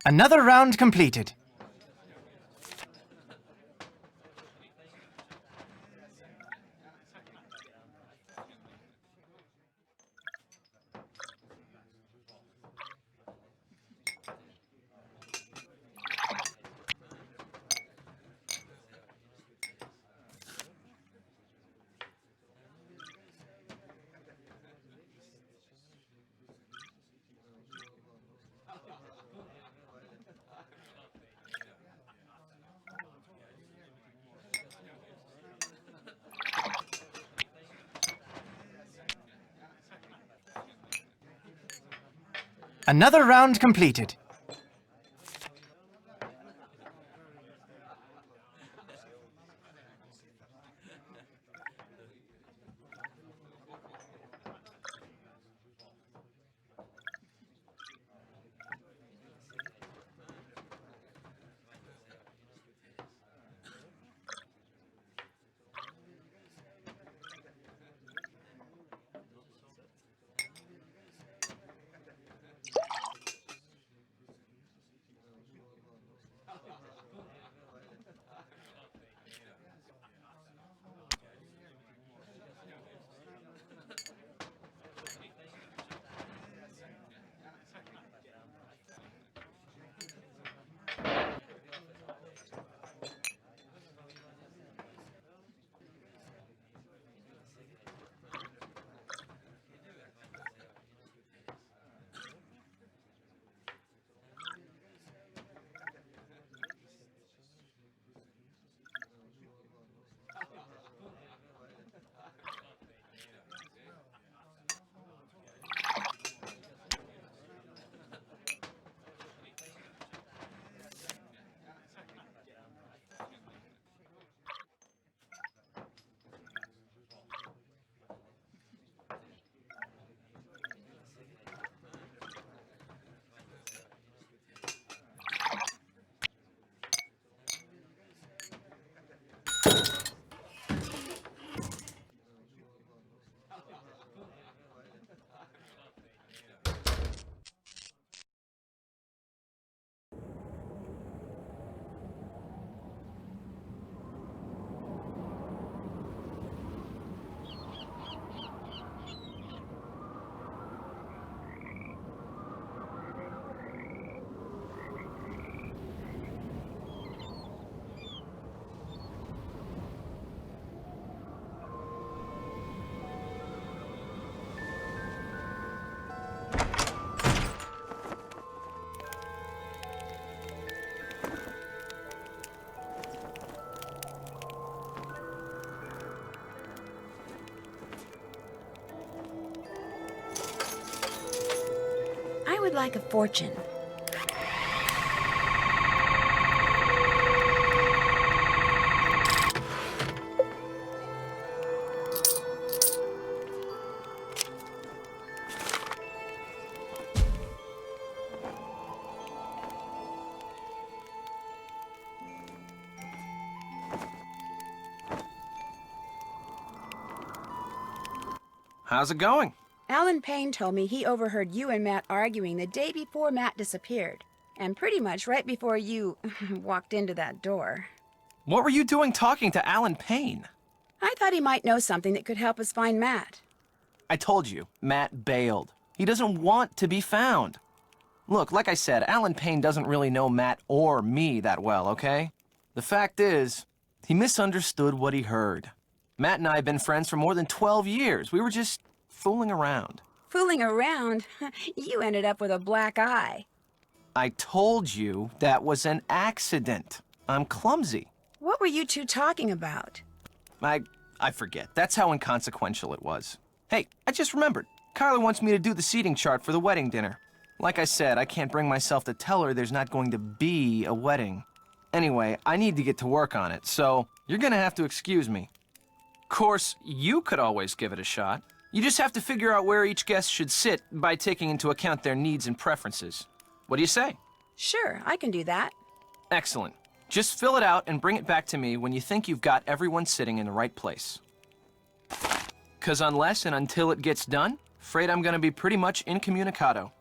Another round completed. Another round completed. I would like a fortune. How's it going? Alan Payne told me he overheard you and Matt arguing the day before Matt disappeared. And pretty much right before you walked into that door. What were you doing talking to Alan Payne? I thought he might know something that could help us find Matt. I told you, Matt bailed. He doesn't want to be found. Look, like I said, Alan Payne doesn't really know Matt or me that well, okay? The fact is, he misunderstood what he heard. Matt and I have been friends for more than 12 years. We were just fooling around. Fooling around? You ended up with a black eye. I told you that was an accident. I'm clumsy. What were you two talking about? I forget. That's how inconsequential it was. Hey, I just remembered. Carla wants me to do the seating chart for the wedding dinner. Like I said, I can't bring myself to tell her there's not going to be a wedding. Anyway, I need to get to work on it, so you're gonna have to excuse me. Of course, you could always give it a shot. You just have to figure out where each guest should sit by taking into account their needs and preferences. What do you say? Sure, I can do that. Excellent. Just fill it out and bring it back to me when you think you've got everyone sitting in the right place. 'Cause unless and until it gets done, afraid I'm gonna be pretty much incommunicado.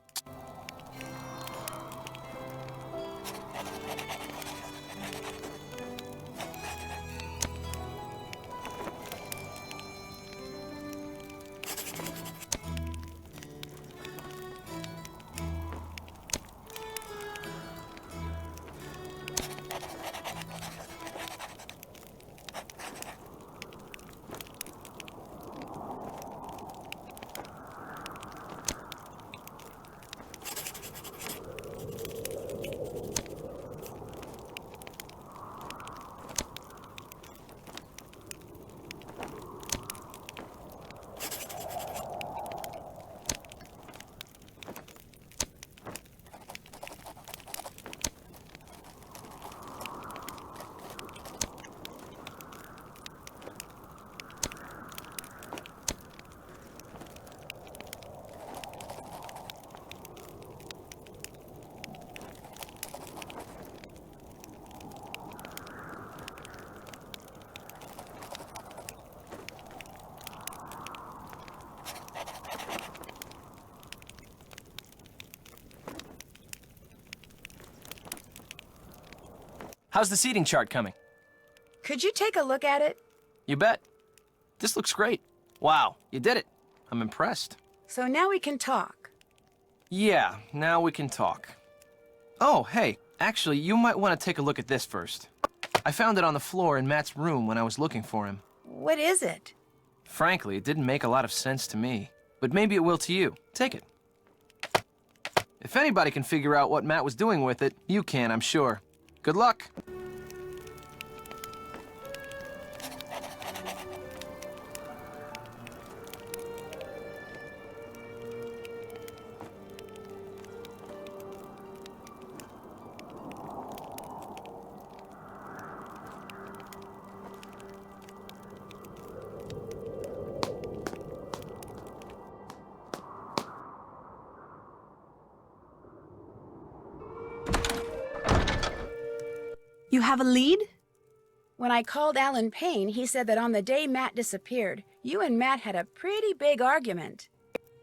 How's the seating chart coming? Could you take a look at it? You bet. This looks great. Wow, you did it. I'm impressed. So now we can talk. Yeah, now we can talk. Oh, hey, actually, you might want to take a look at this first. I found it on the floor in Matt's room when I was looking for him. What is it? Frankly, it didn't make a lot of sense to me, but maybe it will to you. Take it. If anybody can figure out what Matt was doing with it, you can, I'm sure. Good luck. You have a lead? When I called Alan Payne, he said that on the day Matt disappeared, you and Matt had a pretty big argument.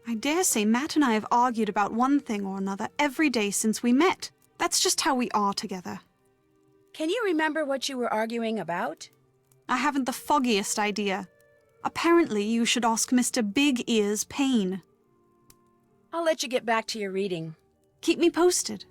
I dare say Matt and I have argued about one thing or another every day since we met. That's just how we are together. Can you remember what you were arguing about? I haven't the foggiest idea. Apparently, you should ask Mr. Big Ears Payne. I'll let you get back to your reading. Keep me posted.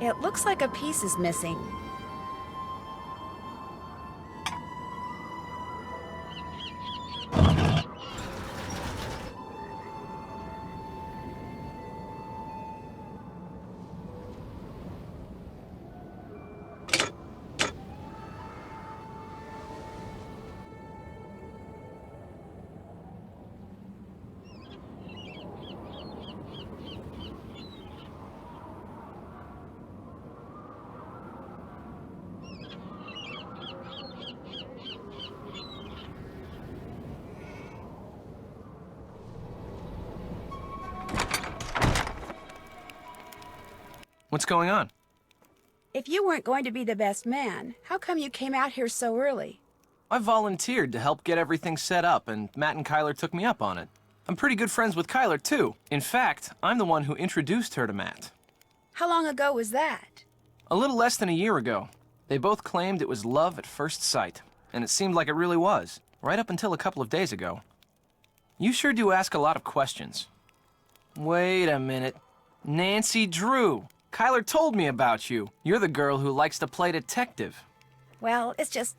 It looks like a piece is missing. What's going on? If you weren't going to be the best man, how come you came out here so early? I volunteered to help get everything set up, and Matt and Kyler took me up on it. I'm pretty good friends with Kyler, too. In fact, I'm the one who introduced her to Matt. How long ago was that? A little less than a year ago. They both claimed it was love at first sight, and it seemed like it really was, right up until a couple of days ago. You sure do ask a lot of questions. Wait a minute. Nancy Drew. Kyler told me about you. You're the girl who likes to play detective. Well, it's just,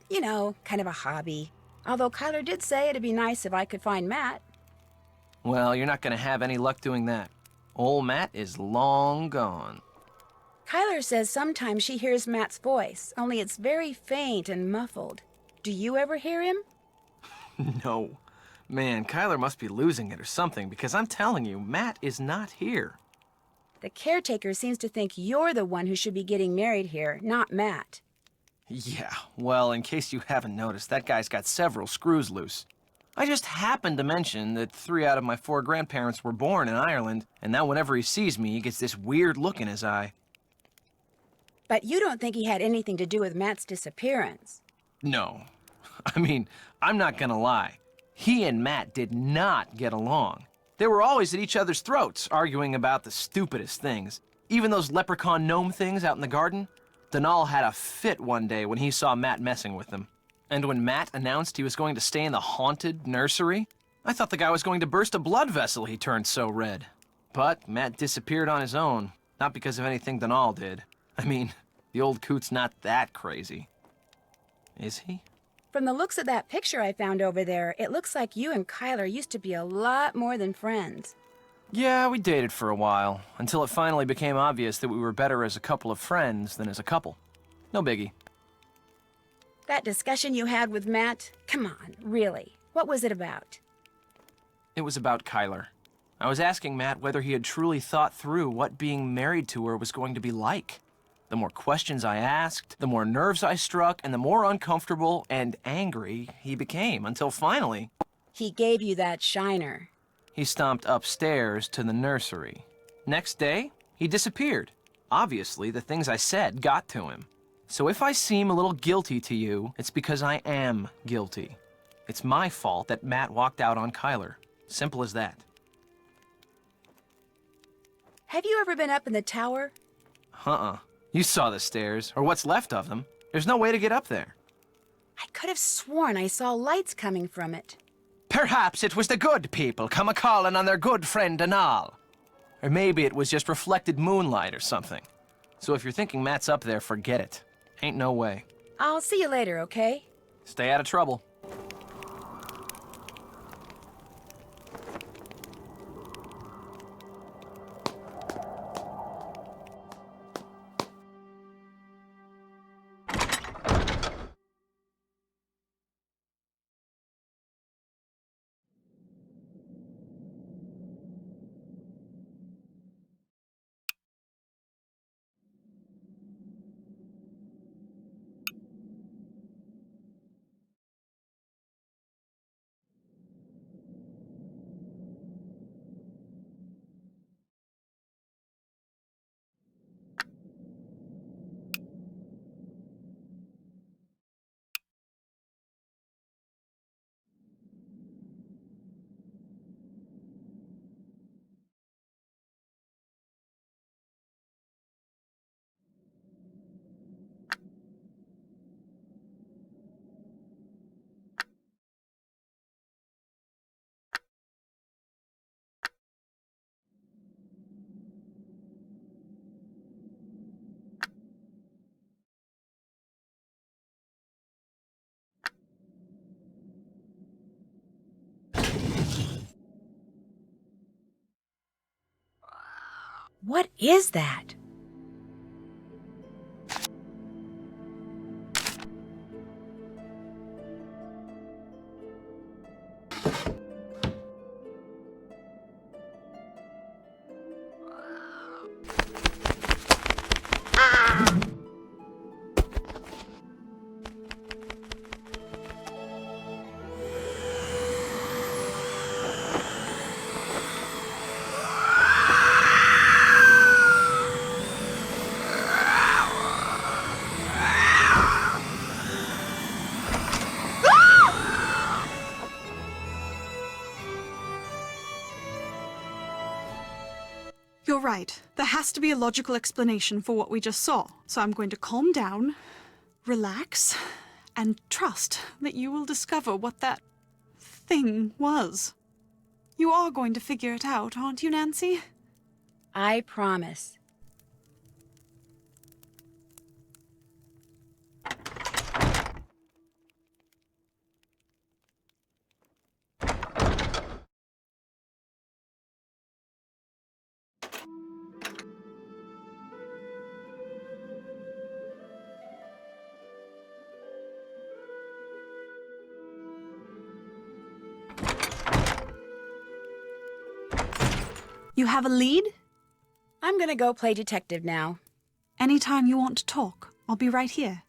kind of a hobby. Although Kyler did say it'd be nice if I could find Matt. Well, you're not gonna have any luck doing that. Old Matt is long gone. Kyler says sometimes she hears Matt's voice, only it's very faint and muffled. Do you ever hear him? No. Man, Kyler must be losing it or something, because I'm telling you, Matt is not here. The caretaker seems to think you're the one who should be getting married here, not Matt. Yeah, well, in case you haven't noticed, that guy's got several screws loose. I just happened to mention that 3 out of my 4 grandparents were born in Ireland, and now whenever he sees me, he gets this weird look in his eye. But you don't think he had anything to do with Matt's disappearance? No. I mean, I'm not gonna lie. He and Matt did not get along. They were always at each other's throats, arguing about the stupidest things. Even those leprechaun gnome things out in the garden. Donal had a fit one day when he saw Matt messing with them. And when Matt announced he was going to stay in the haunted nursery, I thought the guy was going to burst a blood vessel, he turned so red. But Matt disappeared on his own, not because of anything Donal did. I mean, the old coot's not that crazy. Is he? From the looks of that picture I found over there, it looks like you and Kyler used to be a lot more than friends. Yeah, we dated for a while, until it finally became obvious that we were better as a couple of friends than as a couple. No biggie. That discussion you had with Matt, come on, really, what was it about? It was about Kyler. I was asking Matt whether he had truly thought through what being married to her was going to be like. The more questions I asked, the more nerves I struck, and the more uncomfortable and angry he became, until finally, He gave you that shiner. he stomped upstairs to the nursery. Next day, he disappeared. Obviously, the things I said got to him. So if I seem a little guilty to you, it's because I am guilty. It's my fault that Matt walked out on Kyler. Simple as that. Have you ever been up in the tower? Uh-uh. You saw the stairs, or what's left of them. There's no way to get up there. I could have sworn I saw lights coming from it. Perhaps it was the good people come a-calling on their good friend Donal. Or maybe it was just reflected moonlight or something. So if you're thinking Matt's up there, forget it. Ain't no way. I'll see you later, okay? Stay out of trouble. What is that? You're right. There has to be a logical explanation for what we just saw. So I'm going to calm down, relax, and trust that you will discover what that thing was. You are going to figure it out, aren't you, Nancy? I promise. You have a lead? I'm gonna go play detective now. Anytime you want to talk, I'll be right here.